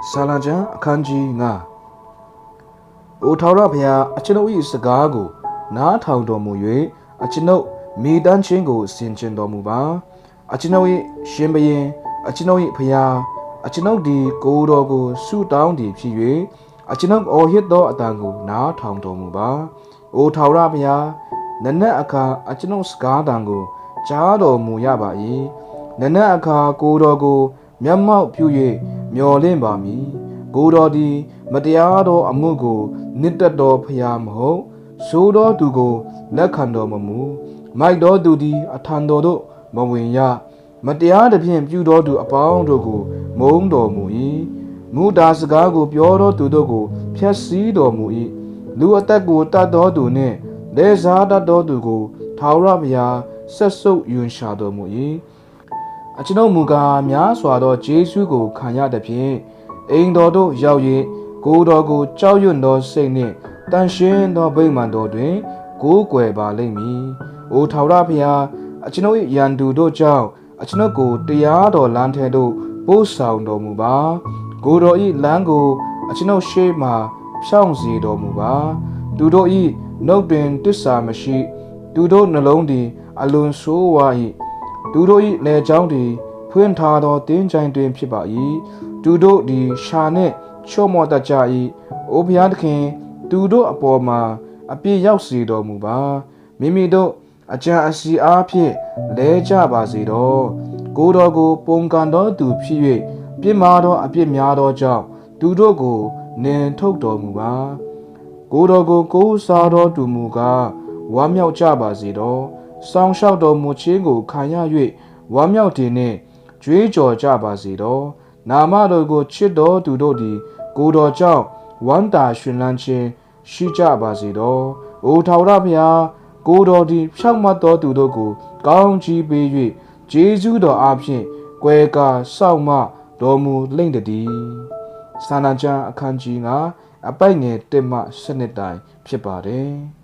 ဆာလာချံအခန်းကြီး9အိုထောင်ရဖျားအကျွန်ုပ်၏စကားကိုနားထောင်တော်မူ၍အကျွန်ုပ်မိတမ်းချင်းကိုဆင်ခြင်တော်မူပါအကျွန်ုပ်၏ရှင်ဘရင်အကျွန်ုပ်၏ဖျားအကျွန်ုပ်သည်ကိုယ်တော်ကိုဆုတောင်းသည်ဖြစ်၍အကျွန်ုပ်အော်ဟစ်သောအတန်ကိုနားထောင်တော်မူပါအိုထောင်ရဖျားနနက်အခါအကျွန်ုပ်စကားတန်ကိုကြားတော်မူရပါ၏နနက်အခါကိုယ်တော်ကိုမျက်မှောက်ပြု၍မျော်လင့်ပါမည်ကိုယ်တော်သည်မတရားသောအမှုကိုနှစ်သက်တော်ဖျားမဟုတ်ဆိုးသောသူကိုလက်ခံတော်မမူမိုက်သောသူသည်အထံတော်သို့မဝင်ရမတရားသဖြင့်ပြုသောသူအပေါင်းတို့ကိုမုန်းတော်မူ၏မူတာစကားကိုပြောသောသူတို့ကိုဖျက်ဆီးတော်မူ၏လူအသက်ကိုတတ်သောသူနှင့်လေစားတတ်သောသူကိုထာဝရဘုရားဆက်ဆုပ်ယွန်ရှာတော်မူ၏အကျွန်ုပ်မူကားများစွာသောဂျေစုကိုခံရသဖြင့်အိမ်တော်သို့ရောက်၍ကိုယ်တော်ကိုကြောက်ရွံ့သောစိတ်နှင့်တန်ရှင်းသောဗိမာန်တော်တွင်ကိုးကွယ်ပါလိမ့်မည်။အိုထာဝရဘုရားအကျွန်ုပ်၏ရန်သူတို့ကြောင့်အကျွန်ုပ်ကိုတရားတော်လမ်းထဲသို့ပို့ဆောင်တော်မူပါ။ကိုယ်တော်၏လမ်းကိုအကျွန်ုပ်ရှေ့မှဖြောင့်စေတော်မူပါ။သူတို့၏နှုတ်တွင်တစ္ဆာမရှိသူတို့နှလုံးသည်အလွန်ဆိုးဝါး၏သူတို့၏လေကြောင်းသည်ဖွင့်ထားသောတင်းကြိုင်တွင်ဖြစ်ပါ၏သူတို့သည်ရှာနှင့်ချော့မော့တတ်ကြ၏အိုဘုရားသခင်သူတို့အပေါ်မှာအပြည့်ရောက်စေတော်မူပါမိမိတို့အကြံအစီအားဖြင့်လဲကြပါစေတော့ကိုယ်တော်ကိုပုံကန်သောသူဖြစ်၍ပြစ်မှားသောအပြစ်များသောကြောင့်သူတို့ကိုနှင်ထုတ်တော်မူပါကိုယ်တော်ကိုကိုးစားသောသူမူကားဝမ်းမြောက်ကြပါစေတော့ဆောင်းလျှောက်တော်မူခြင်းကိုခံရ၍ဝမ်းမြောက်ခြင်းနှင့်ကြွေးကြော်ကြပါစေတော့နာမတော်ကိုချစ်တော်သူတို့သည်ကိုယ်တော်ကြောင့်ဝမ်းသာရှင်လန်းခြင်းရှိကြပါစေတော့အိုထာဝရဘုရားကိုယ်တော်သည်ဖြောင့်မတ်တော်သူတို့ကိုကောင်းချီးပေး၍ဂျေဇုတော်အားဖြင့်ကွယ်ကာစောင့်မတော်မူလိမ့်တည်းစာနာကျမ်းအခန်းကြီး9အပိုက်ငယ်1မှ7တိုင်ဖြစ်ပါတယ်